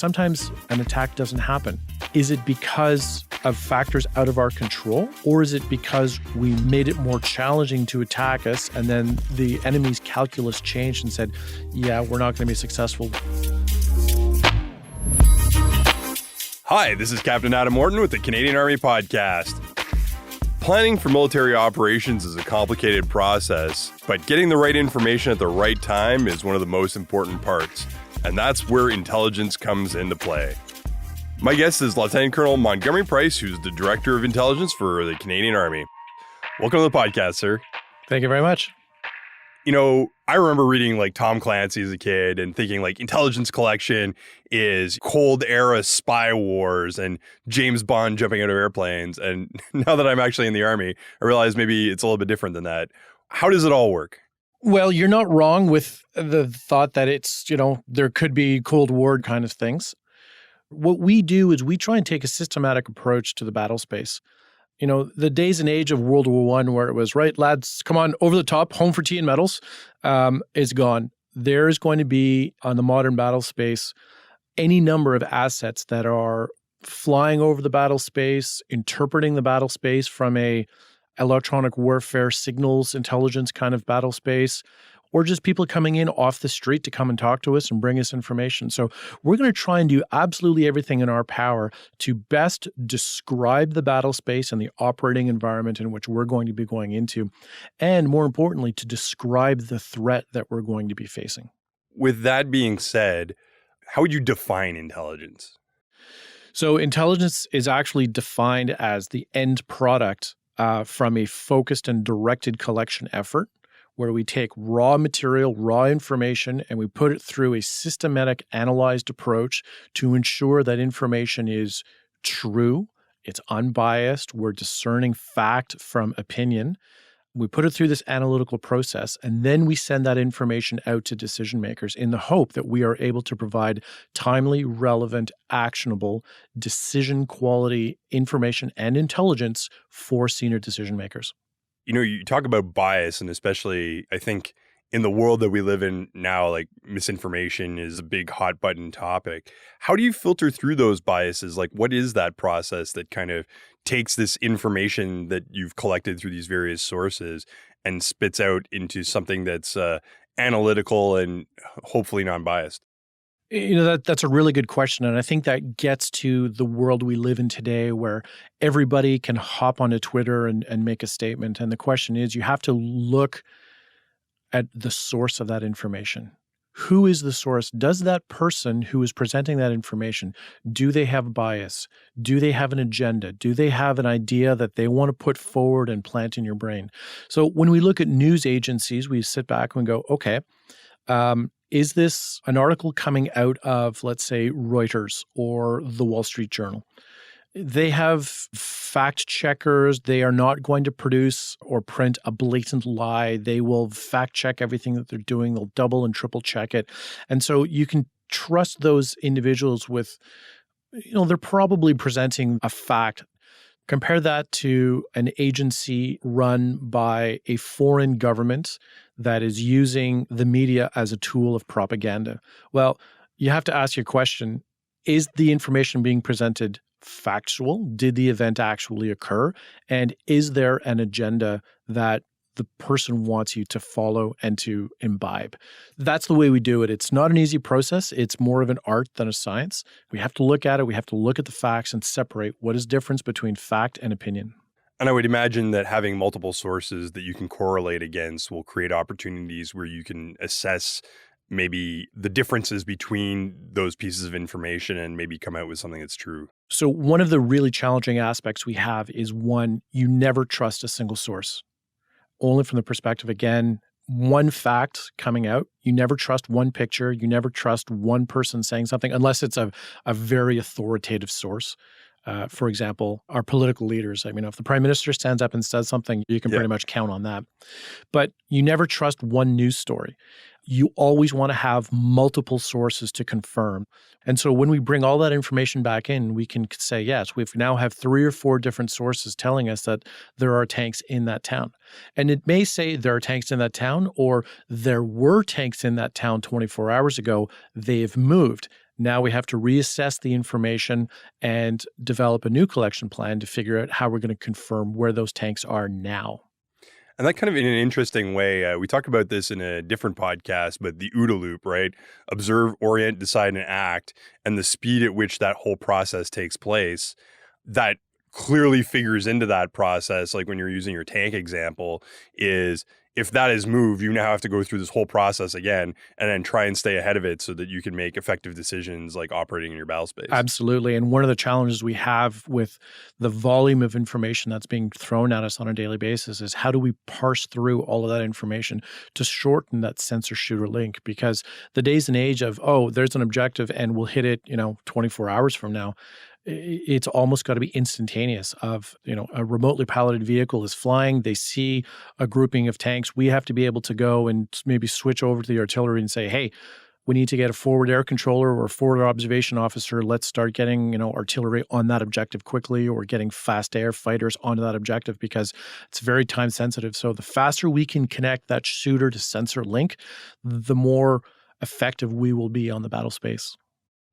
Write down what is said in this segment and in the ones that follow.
sometimes an attack doesn't happen. Is it because of factors out of our control, or is it because we made it more challenging to attack us and then the enemy's calculus changed and said, yeah, we're not going to be successful? Hi, this is Captain Orton with the Canadian Army Podcast. Planning for military operations is a complicated process, but getting the right information at the right time is one of the most important parts, and that's where intelligence comes into play. My guest is Lieutenant Colonel Montgomery Price, who's the Director of Intelligence for the Canadian Army. Welcome to the podcast, sir. Thank you very much. You know, I remember reading like Tom Clancy as a kid and thinking like intelligence collection is Cold Era spy wars and James Bond jumping out of airplanes. And now that I'm actually in the Army, I realize maybe it's a little bit different than that. How does it all work? Well, you're not wrong with the thought that it's, there could be Cold War kind of things. What we do is we try and take a systematic approach to the battle space. The days and age of World War I where it was, right, lads, come on, over the top, home for tea and medals, is gone. There is going to be, on the modern battle space, any number of assets that are flying over the battle space, interpreting the battle space from a electronic warfare signals intelligence kind of battle space, or just people coming in off the street to come and talk to us and bring us information. So we're going to try and do absolutely everything in our power to best describe the battle space and the operating environment in which we're going to be going into, and more importantly, to describe the threat that we're going to be facing. With that being said, how would you define intelligence? So intelligence is actually defined as the end product from a focused and directed collection effort, where we take raw material, raw information, and we put it through a systematic, analyzed approach to ensure that information is true, it's unbiased, we're discerning fact from opinion. We put it through this analytical process, and then we send that information out to decision makers in the hope that we are able to provide timely, relevant, actionable, decision quality information and intelligence for senior decision makers. You talk about bias, and especially, I think, in the world that we live in now, like misinformation is a big hot button topic. How do you filter through those biases? Like, what is that process that kind of takes this information that you've collected through these various sources and spits out into something that's analytical and hopefully non-biased? That's a really good question. And I think that gets to the world we live in today where everybody can hop onto Twitter and make a statement. And the question is, you have to look at the source of that information. Who is the source? Does that person who is presenting that information, do they have bias? Do they have an agenda? Do they have an idea that they want to put forward and plant in your brain? So when we look at news agencies, we sit back and go, okay, is this an article coming out of, let's say, Reuters or the Wall Street Journal? They have fact checkers. They are not going to produce or print a blatant lie. They will fact check everything that they're doing. They'll double and triple check it. And so you can trust those individuals with, they're probably presenting a fact. Compare that to an agency run by a foreign government that is using the media as a tool of propaganda. Well, you have to ask your question, is the information being presented factual? Did the event actually occur? And is there an agenda that the person wants you to follow and to imbibe? That's the way we do it. It's not an easy process. It's more of an art than a science. We have to look at it. We have to look at the facts and separate what is the difference between fact and opinion. And I would imagine that having multiple sources that you can correlate against will create opportunities where you can assess maybe the differences between those pieces of information and maybe come out with something that's true. So one of the really challenging aspects we have is, one, you never trust a single source. Only from the perspective, again, one fact coming out. You never trust one picture. You never trust one person saying something unless it's a very authoritative source. For example, our political leaders. I mean, if the prime minister stands up and says something, you can pretty much count on that. But you never trust one news story. You always want to have multiple sources to confirm. And so when we bring all that information back in, we can say, yes, we now have 3 or 4 different sources telling us that there are tanks in that town. And it may say there are tanks in that town, or there were tanks in that town 24 hours ago. They've moved. Now we have to reassess the information and develop a new collection plan to figure out how we're going to confirm where those tanks are now. And that kind of in an interesting way, we talked about this in a different podcast, but the OODA loop, right? Observe, orient, decide, and act, and the speed at which that whole process takes place, that clearly figures into that process, like when you're using your tank example, is if that is moved, you now have to go through this whole process again and then try and stay ahead of it so that you can make effective decisions like operating in your battle space. Absolutely. And one of the challenges we have with the volume of information that's being thrown at us on a daily basis is how do we parse through all of that information to shorten that sensor shooter link? Because the days and age of, oh, there's an objective and we'll hit it, 24 hours from now, it's almost got to be instantaneous of, a remotely piloted vehicle is flying. They see a grouping of tanks. We have to be able to go and maybe switch over to the artillery and say, hey, we need to get a forward air controller or a forward observation officer. Let's start getting, artillery on that objective quickly, or getting fast air fighters onto that objective, because it's very time sensitive. So the faster we can connect that shooter to sensor link, the more effective we will be on the battle space.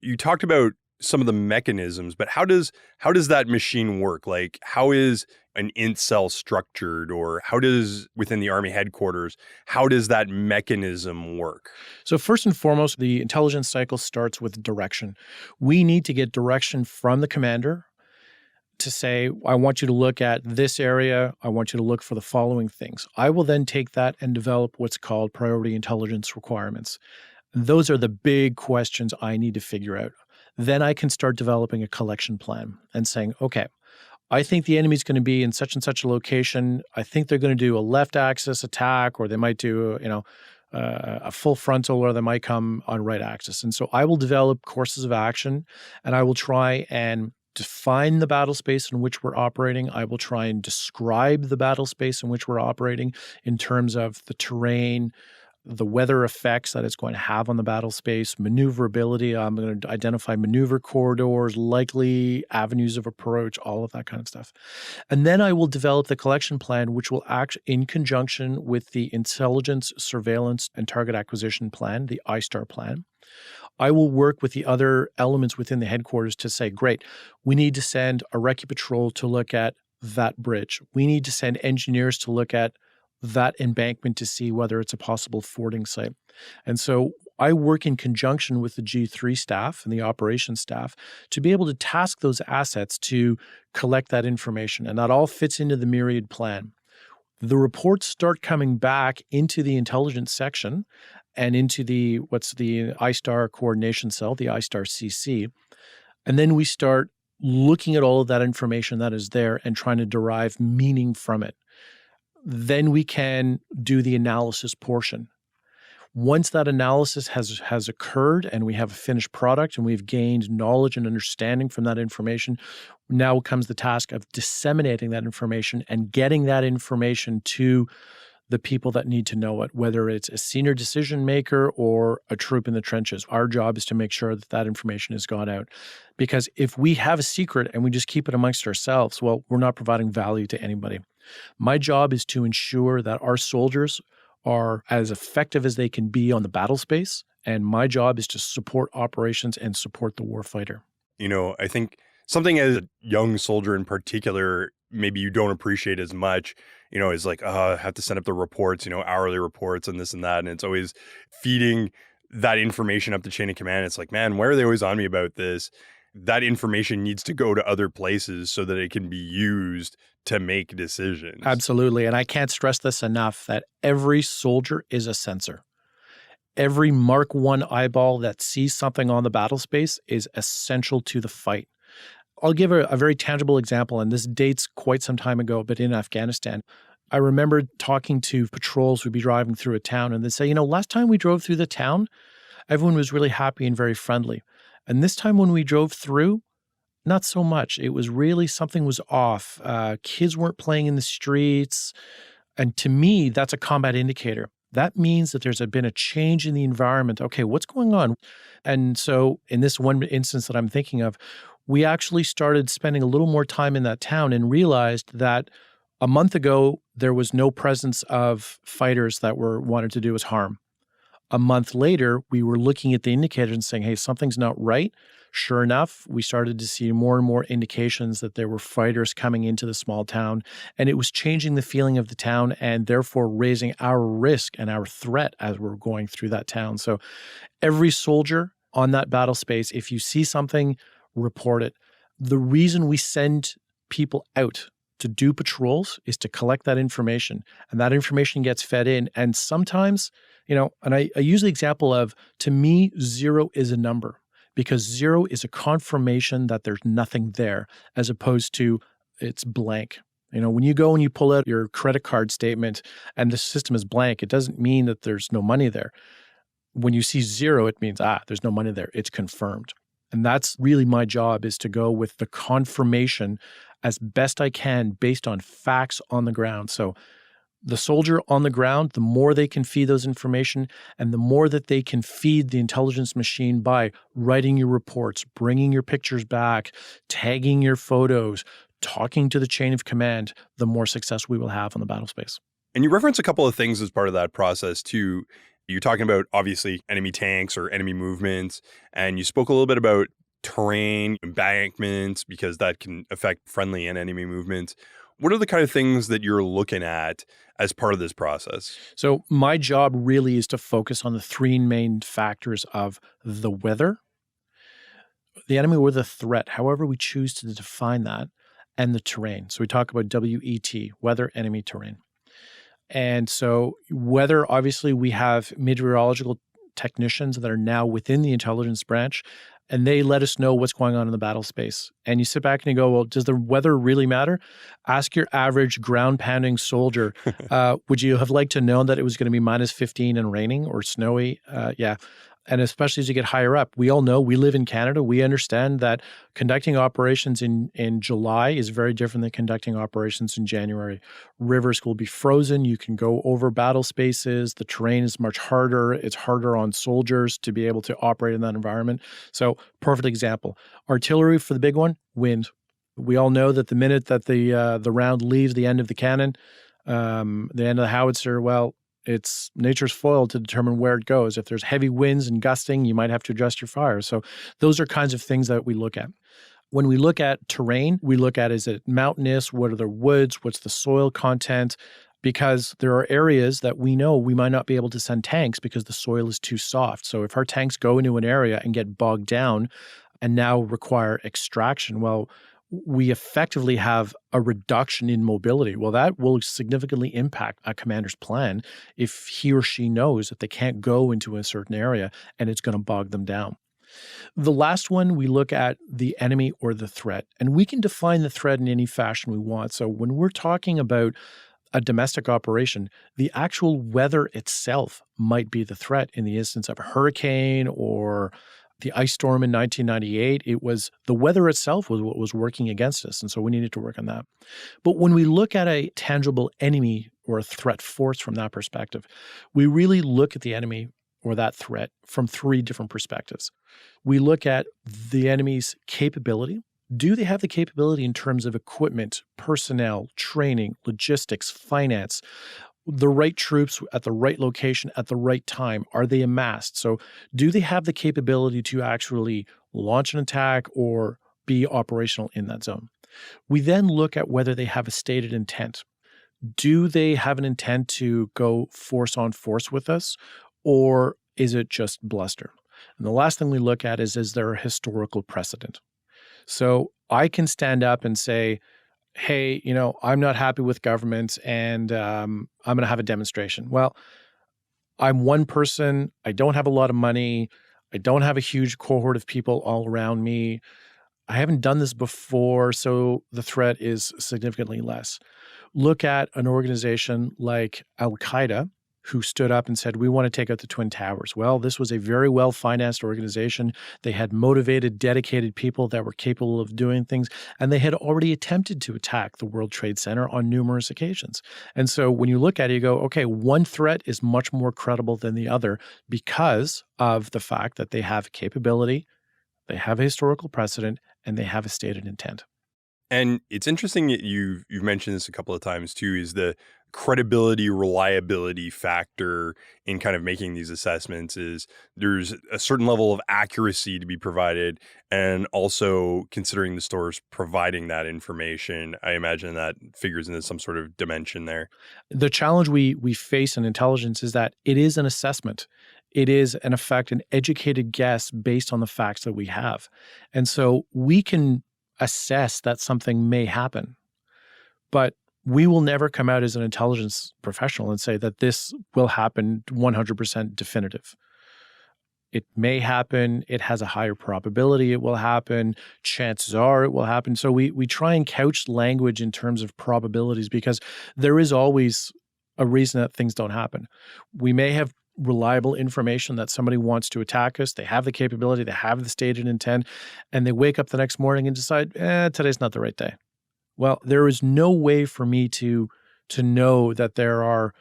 You talked about some of the mechanisms, but how does that machine work? Like, how is an int cell structured, or how does, within the Army headquarters, how does that mechanism work? So first and foremost, the intelligence cycle starts with direction. We need to get direction from the commander to say, I want you to look at this area. I want you to look for the following things. I will then take that and develop what's called priority intelligence requirements. Those are the big questions I need to figure out. Then I can start developing a collection plan and saying, okay, I think the enemy's going to be in such and such a location. I think they're going to do a left axis attack, or they might do, a full frontal, or they might come on right axis. And so I will develop courses of action, and I will try and define the battle space in which we're operating. I will try and describe the battle space in which we're operating in terms of the terrain, the weather effects that it's going to have on the battle space, maneuverability. I'm going to identify maneuver corridors, likely avenues of approach, all of that kind of stuff. And then I will develop the collection plan, which will act in conjunction with the intelligence, surveillance, and target acquisition plan, the ISTAR plan. I will work with the other elements within the headquarters to say, great, we need to send a recce patrol to look at that bridge. We need to send engineers to look at that embankment to see whether it's a possible fording site. And so I work in conjunction with the G3 staff and the operations staff to be able to task those assets to collect that information. And that all fits into the myriad plan. The reports start coming back into the intelligence section and into the ISTAR coordination cell, the ISTAR CC. And then we start looking at all of that information that is there and trying to derive meaning from it. Then we can do the analysis portion. Once that analysis has occurred and we have a finished product and we've gained knowledge and understanding from that information, now comes the task of disseminating that information and getting that information to the people that need to know it, whether it's a senior decision maker or a troop in the trenches. Our job is to make sure that that information has gone out. Because if we have a secret and we just keep it amongst ourselves, well, we're not providing value to anybody. My job is to ensure that our soldiers are as effective as they can be on the battle space, and my job is to support operations and support the warfighter. I think something as a young soldier in particular, maybe you don't appreciate as much, is like, I have to send up the reports, hourly reports and this and that. And it's always feeding that information up the chain of command. It's like, man, why are they always on me about this? That information needs to go to other places so that it can be used to make decisions. Absolutely. And I can't stress this enough, that every soldier is a sensor. Every Mark I eyeball that sees something on the battle space is essential to the fight. I'll give a very tangible example, and this dates quite some time ago, but in Afghanistan. I remember talking to patrols who'd be driving through a town, and they'd say, last time we drove through the town, everyone was really happy and very friendly. And this time when we drove through, not so much. It was really, something was off. Kids weren't playing in the streets. And to me, that's a combat indicator. That means that there's been a change in the environment. Okay, what's going on? And so in this one instance that I'm thinking of, we actually started spending a little more time in that town and realized that a month ago, there was no presence of fighters that wanted to do us harm. A month later, we were looking at the indicators and saying, hey, something's not right. Sure enough, we started to see more and more indications that there were fighters coming into the small town, and it was changing the feeling of the town and therefore raising our risk and our threat as we're going through that town. So every soldier on that battle space, if you see something, report it. The reason we send people out to do patrols is to collect that information, and that information gets fed in. And sometimes, and I use the example of, to me, 0 is a number, because 0 is a confirmation that there's nothing there, as opposed to it's blank. When you go and you pull out your credit card statement and the system is blank, it doesn't mean that there's no money there. When you see 0, it means, there's no money there. It's confirmed. And that's really my job, is to go with the confirmation as best I can based on facts on the ground. So the soldier on the ground, the more they can feed those information, and the more that they can feed the intelligence machine by writing your reports, bringing your pictures back, tagging your photos, talking to the chain of command, the more success we will have on the battle space. And you reference a couple of things as part of that process too. You're talking about, obviously, enemy tanks or enemy movements, and you spoke a little bit about terrain, embankments, because that can affect friendly and enemy movements. What are the kind of things that you're looking at as part of this process? So my job really is to focus on the 3 main factors of the weather, the enemy or the threat, however we choose to define that, and the terrain. So we talk about WET, weather, enemy, terrain. And so weather, obviously, we have meteorological technicians that are now within the intelligence branch, and they let us know what's going on in the battle space. And you sit back and you go, well, does the weather really matter? Ask your average ground pounding soldier, would you have liked to know that it was going to be minus 15 and raining or snowy? Yeah. And especially as you get higher up, we all know, we live in Canada. We understand that conducting operations in July is very different than conducting operations in January. Rivers will be frozen. You can go over battle spaces. The terrain is much harder. It's harder on soldiers to be able to operate in that environment. So, perfect example. Artillery for the big one, wind. We all know that the minute that the round leaves the end of the cannon, the end of the howitzer, well, it's nature's foil to determine where it goes. If there's heavy winds and gusting, you might have to adjust your fire. So those are kinds of things that we look at. When we look at terrain, we look at, is it mountainous? What are the woods? What's the soil content? Because there are areas that we know we might not be able to send tanks because the soil is too soft. So if our tanks go into an area and get bogged down and now require extraction, well, we effectively have a reduction in mobility. Well, that will significantly impact a commander's plan if he or she knows that they can't go into a certain area and it's going to bog them down. The last one, we look at the enemy or the threat, and we can define the threat in any fashion we want. So when we're talking about a domestic operation, the actual weather itself might be the threat. In the instance of a hurricane or the ice storm in 1998, it was the weather itself was what was working against us. And so we needed to work on that. But when we look at a tangible enemy or a threat force from that perspective, we really look at the enemy or that threat from 3 different perspectives. We look at the enemy's capability. Do they have the capability in terms of equipment, personnel, training, logistics, finance? The right troops at the right location at the right time? Are they amassed? So do they have the capability to actually launch an attack or be operational in that zone? We then look at whether they have a stated intent. Do they have an intent to go force on force with us, or is it just bluster? And the last thing we look at is there a historical precedent? So I can stand up and say, hey, I'm not happy with government and I'm going to have a demonstration. Well, I'm one person. I don't have a lot of money. I don't have a huge cohort of people all around me. I haven't done this before, so the threat is significantly less. Look at an organization like Al-Qaeda, who stood up and said, we want to take out the Twin Towers. Well, this was a very well-financed organization. They had motivated, dedicated people that were capable of doing things, and they had already attempted to attack the World Trade Center on numerous occasions. And so when you look at it, you go, okay, one threat is much more credible than the other because of the fact that they have capability, they have a historical precedent, and they have a stated intent. And it's interesting that you've mentioned this a couple of times too, is the credibility, reliability factor in kind of making these assessments is there's a certain level of accuracy to be provided, and also considering the stores providing that information, I imagine that figures into some sort of dimension there. The challenge we face in intelligence is that it is an assessment. It is, in effect, an educated guess based on the facts that we have. And so we can assess that something may happen, but we will never come out as an intelligence professional and say that this will happen 100% definitive. It may happen. It has a higher probability it will happen. Chances are it will happen. So we try and couch language in terms of probabilities because there is always a reason that things don't happen. We may have reliable information that somebody wants to attack us. They have the capability, they have the stated intent, and they wake up the next morning and decide, today's not the right day. Well, there is no way for me to know that there are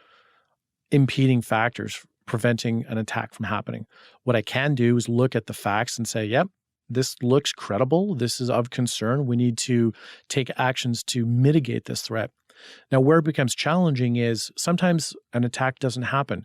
impeding factors preventing an attack from happening. What I can do is look at the facts and say, yep, this looks credible. This is of concern. We need to take actions to mitigate this threat. Now, where it becomes challenging is sometimes an attack doesn't happen.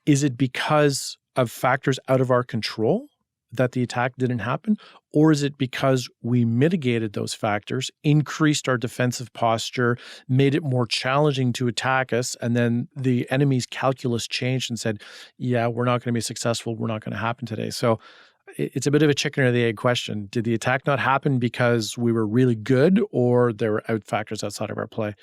Is it because of factors out of our control that the attack didn't happen? Or is it because we mitigated those factors, increased our defensive posture, made it more challenging to attack us, and then the enemy's calculus changed and said, yeah, we're not going to be successful, we're not going to happen today. So it's a bit of a chicken or the egg question. Did the attack not happen because we were really good or there were factors outside of our play?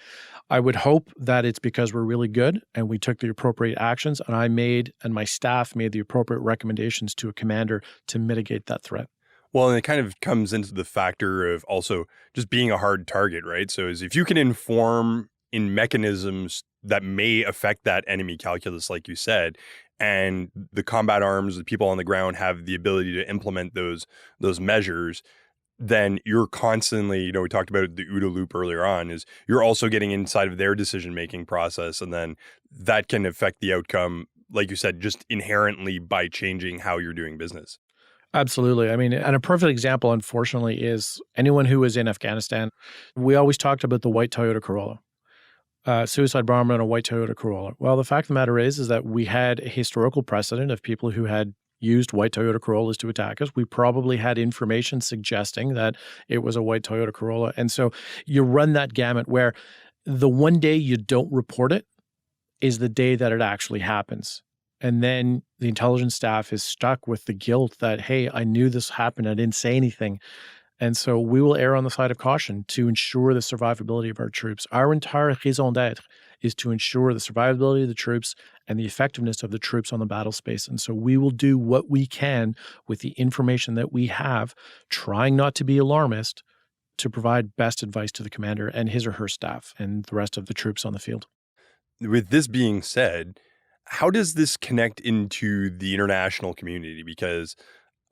I would hope that it's because we're really good and we took the appropriate actions and and my staff made the appropriate recommendations to a commander to mitigate that threat. Well, and it kind of comes into the factor of also just being a hard target, right? So if you can inform in mechanisms that may affect that enemy calculus, like you said, and the combat arms, the people on the ground have the ability to implement those measures, then you're constantly, we talked about the OODA loop earlier on, is you're also getting inside of their decision-making process, and then that can affect the outcome, like you said, just inherently by changing how you're doing business. Absolutely. I mean, and a perfect example, unfortunately, is anyone who was in Afghanistan. We always talked about the white Toyota Corolla. Suicide bomber and a white Toyota Corolla. Well, the fact of the matter is that we had a historical precedent of people who had used white Toyota Corollas to attack us. We probably had information suggesting that it was a white Toyota Corolla. And so you run that gamut where the one day you don't report it is the day that it actually happens. And then the intelligence staff is stuck with the guilt that, hey, I knew this happened. I didn't say anything. And so we will err on the side of caution to ensure the survivability of our troops. Our entire raison d'etre is to ensure the survivability of the troops and the effectiveness of the troops on the battle space. And so we will do what we can with the information that we have, trying not to be alarmist, to provide best advice to the commander and his or her staff and the rest of the troops on the field. With this being said, how does this connect into the international community? Because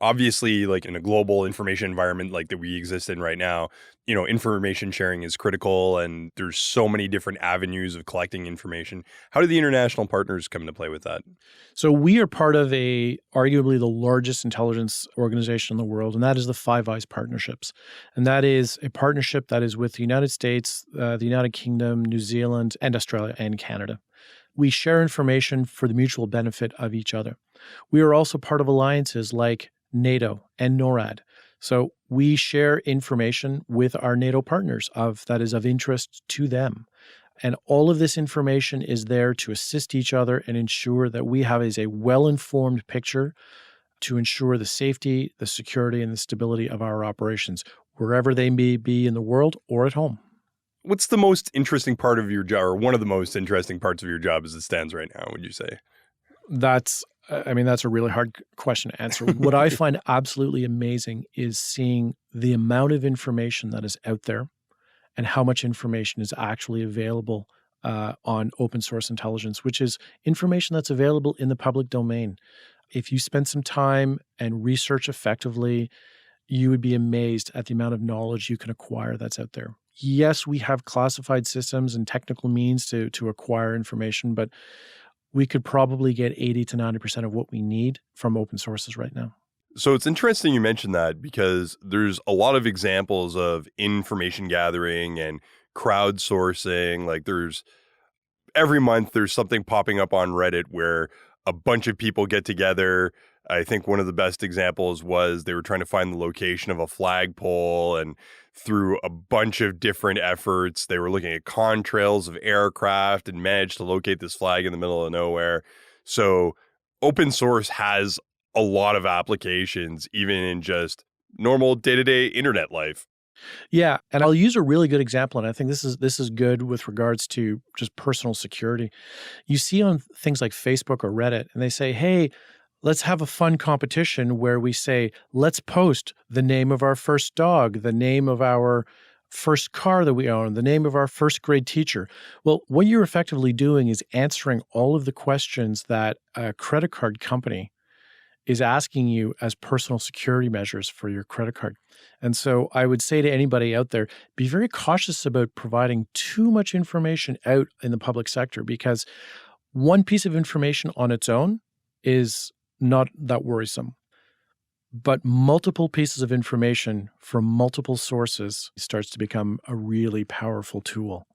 obviously, like in a global information environment like that we exist in right now, information sharing is critical and there's so many different avenues of collecting information. How do the international partners come into play with that? So we are part of arguably the largest intelligence organization in the world, and that is the Five Eyes Partnerships. And that is a partnership that is with the United States, the United Kingdom, New Zealand, and Australia, and Canada. We share information for the mutual benefit of each other. We are also part of alliances like NATO and NORAD. So we share information with our NATO partners that is of interest to them. And all of this information is there to assist each other and ensure that we have a well-informed picture to ensure the safety, the security, and the stability of our operations, wherever they may be in the world or at home. What's the most interesting part of your job, or one of the most interesting parts of your job as it stands right now, would you say? That's a really hard question to answer. What I find absolutely amazing is seeing the amount of information that is out there and how much information is actually available on open source intelligence, which is information that's available in the public domain. If you spend some time and research effectively, you would be amazed at the amount of knowledge you can acquire that's out there. Yes, we have classified systems and technical means to acquire information, but we could probably get 80 to 90% of what we need from open sources right now. So it's interesting you mentioned that because there's a lot of examples of information gathering and crowdsourcing. Like there's every month there's something popping up on Reddit where a bunch of people get together. I think one of the best examples was they were trying to find the location of a flagpole, and through a bunch of different efforts, they were looking at contrails of aircraft and managed to locate this flag in the middle of nowhere. So open source has a lot of applications, even in just normal day-to-day internet life. Yeah, and I'll use a really good example, and I think this is good with regards to just personal security. You see on things like Facebook or Reddit, and they say, "Hey, let's have a fun competition where we say, let's post the name of our first dog, the name of our first car that we own, the name of our first grade teacher." Well, what you're effectively doing is answering all of the questions that a credit card company is asking you as personal security measures for your credit card. And so I would say to anybody out there, be very cautious about providing too much information out in the public sector, because one piece of information on its own is not that worrisome. But multiple pieces of information from multiple sources starts to become a really powerful tool.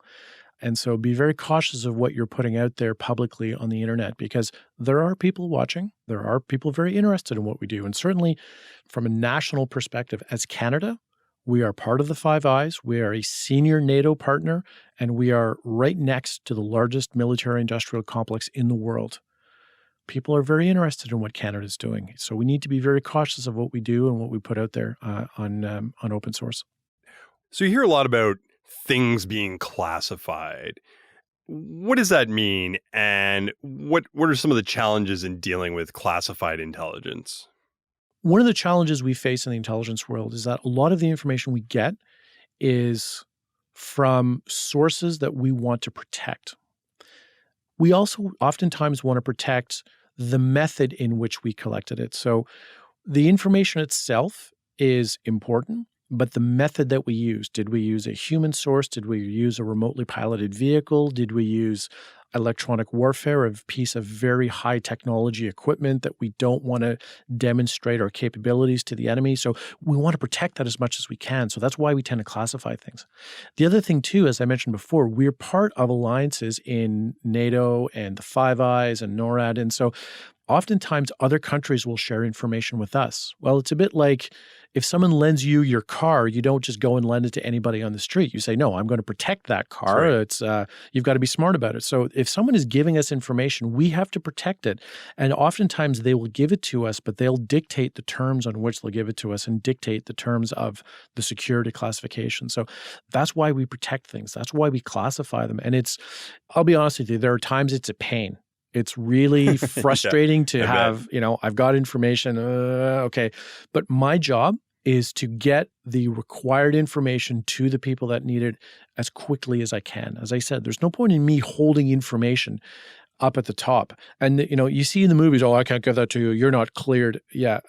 And so be very cautious of what you're putting out there publicly on the internet, because there are people watching. There are people very interested in what we do. And certainly from a national perspective, as Canada, we are part of the Five Eyes. We are a senior NATO partner, and we are right next to the largest military industrial complex in the world. People are very interested in what Canada is doing. So we need to be very cautious of what we do and what we put out there on open source. So you hear a lot about things being classified. What does that mean? And what are some of the challenges in dealing with classified intelligence? One of the challenges we face in the intelligence world is that a lot of the information we get is from sources that we want to protect. We also oftentimes want to protect the method in which we collected it. So the information itself is important, but the method that we use, did we use a human source? Did we use a remotely piloted vehicle? Did we use electronic warfare, a piece of very high technology equipment that we don't want to demonstrate our capabilities to the enemy? So we want to protect that as much as we can. So that's why we tend to classify things. The other thing too, as I mentioned before, we're part of alliances in NATO and the Five Eyes and NORAD. And so oftentimes other countries will share information with us. Well, it's a bit like if someone lends you your car, you don't just go and lend it to anybody on the street. You say, no, I'm going to protect that car. Right. It's you've got to be smart about it. So if someone is giving us information, we have to protect it. And oftentimes they will give it to us, but they'll dictate the terms on which they'll give it to us and dictate the terms of the security classification. So that's why we protect things. That's why we classify them. And I'll be honest with you, there are times it's a pain. It's really frustrating to have, I've got information, okay. But my job is to get the required information to the people that need it as quickly as I can. As I said, there's no point in me holding information up at the top. And, you see in the movies, oh, I can't give that to you. You're not cleared. Yeah,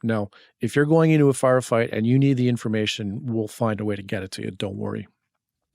no. If you're going into a firefight and you need the information, we'll find a way to get it to you. Don't worry.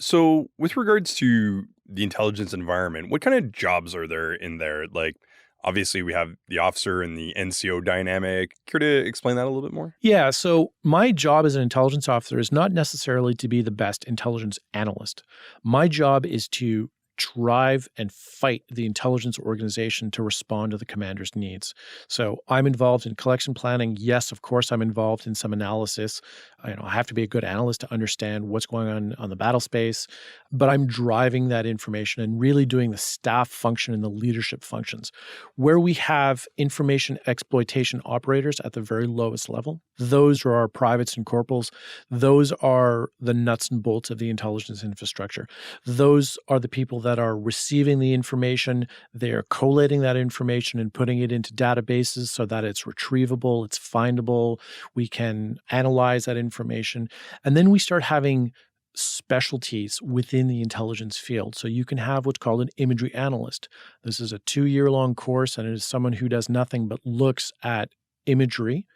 So with regards to the intelligence environment, what kind of jobs are there in there? Like, obviously, we have the officer and the NCO dynamic. Care to explain that a little bit more? Yeah. So my job as an intelligence officer is not necessarily to be the best intelligence analyst. My job is to drive and fight the intelligence organization to respond to the commander's needs. So I'm involved in collection planning. Yes, of course, I'm involved in some analysis. I have to be a good analyst to understand what's going on the battle space, but I'm driving that information and really doing the staff function and the leadership functions. Where we have information exploitation operators at the very lowest level, those are our privates and corporals. Those are the nuts and bolts of the intelligence infrastructure. Those are the people that are receiving the information. They are collating that information and putting it into databases so that it's retrievable, it's findable. We can analyze that information. And then we start having specialties within the intelligence field. So you can have what's called an imagery analyst. This is a 2-year-long course, and it is someone who does nothing but looks at imagery,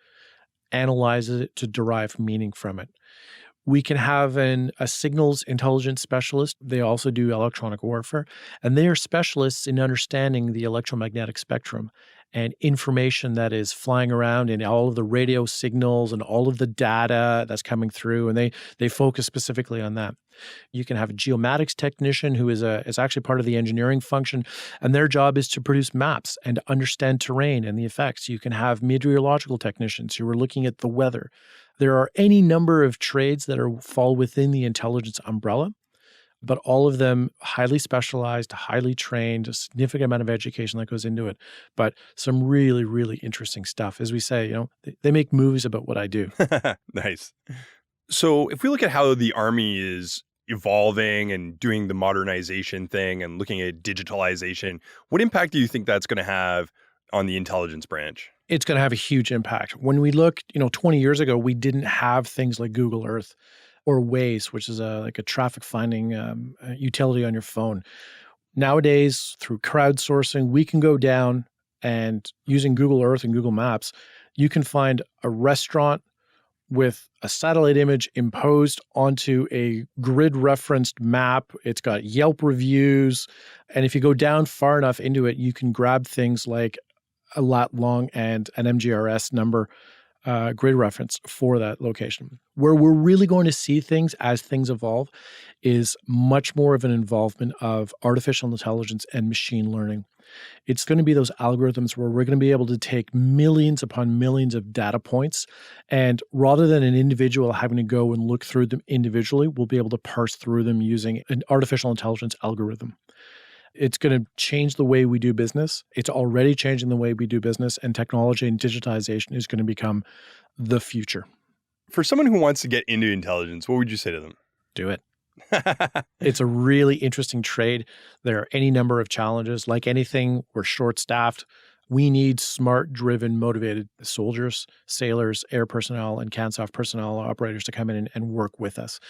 analyzes it to derive meaning from it. We can have a signals intelligence specialist. They also do electronic warfare, and they are specialists in understanding the electromagnetic spectrum and information that is flying around and all of the radio signals and all of the data that's coming through. And they focus specifically on that. You can have a geomatics technician who is actually part of the engineering function, and their job is to produce maps and to understand terrain and the effects. You can have meteorological technicians who are looking at the weather. There are any number of trades that fall within the intelligence umbrella, but all of them highly specialized, highly trained, a significant amount of education that goes into it, but some really, really interesting stuff. As we say, they make movies about what I do. Nice. So if we look at how the Army is evolving and doing the modernization thing and looking at digitalization, what impact do you think that's going to have on the intelligence branch? It's going to have a huge impact. When we look, 20 years ago, we didn't have things like Google Earth or Waze, which is like a traffic finding utility on your phone. Nowadays, through crowdsourcing, we can go down and using Google Earth and Google Maps, you can find a restaurant with a satellite image imposed onto a grid-referenced map. It's got Yelp reviews. And if you go down far enough into it, you can grab things like a lat long and an MGRS number grid reference for that location. Where we're really going to see things as things evolve is much more of an involvement of artificial intelligence and machine learning. It's going to be those algorithms where we're going to be able to take millions upon millions of data points, and rather than an individual having to go and look through them individually, we'll be able to parse through them using an artificial intelligence algorithm. It's going to change the way we do business. It's already changing the way we do business, and technology and digitization is going to become the future. For someone who wants to get into intelligence, what would you say to them? Do it. It's a really interesting trade. There are any number of challenges. Like anything, we're short-staffed. We need smart, driven, motivated soldiers, sailors, air personnel, and CANSOF personnel operators to come in and work with us.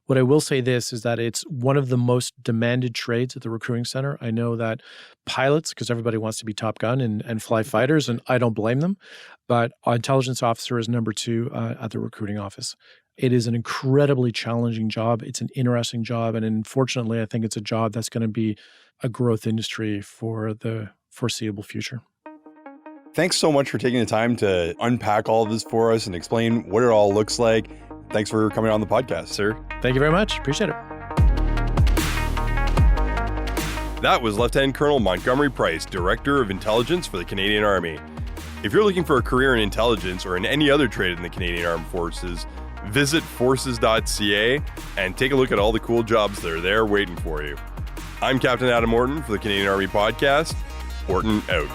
What I will say this is that it's one of the most demanded trades at the recruiting center. I know that pilots, because everybody wants to be Top Gun and fly fighters, and I don't blame them, but intelligence officer is number 2 at the recruiting office. It is an incredibly challenging job. It's an interesting job. And unfortunately, I think it's a job that's going to be a growth industry for the foreseeable future. Thanks so much for taking the time to unpack all of this for us and explain what it all looks like. Thanks for coming on the podcast, sir. Thank you very much. Appreciate it. That was Lieutenant Colonel Montgomery Price, Director of Intelligence for the Canadian Army. If you're looking for a career in intelligence or in any other trade in the Canadian Armed Forces, visit forces.ca and take a look at all the cool jobs that are there waiting for you. I'm Captain Adam Orton for the Canadian Army Podcast. Orton out.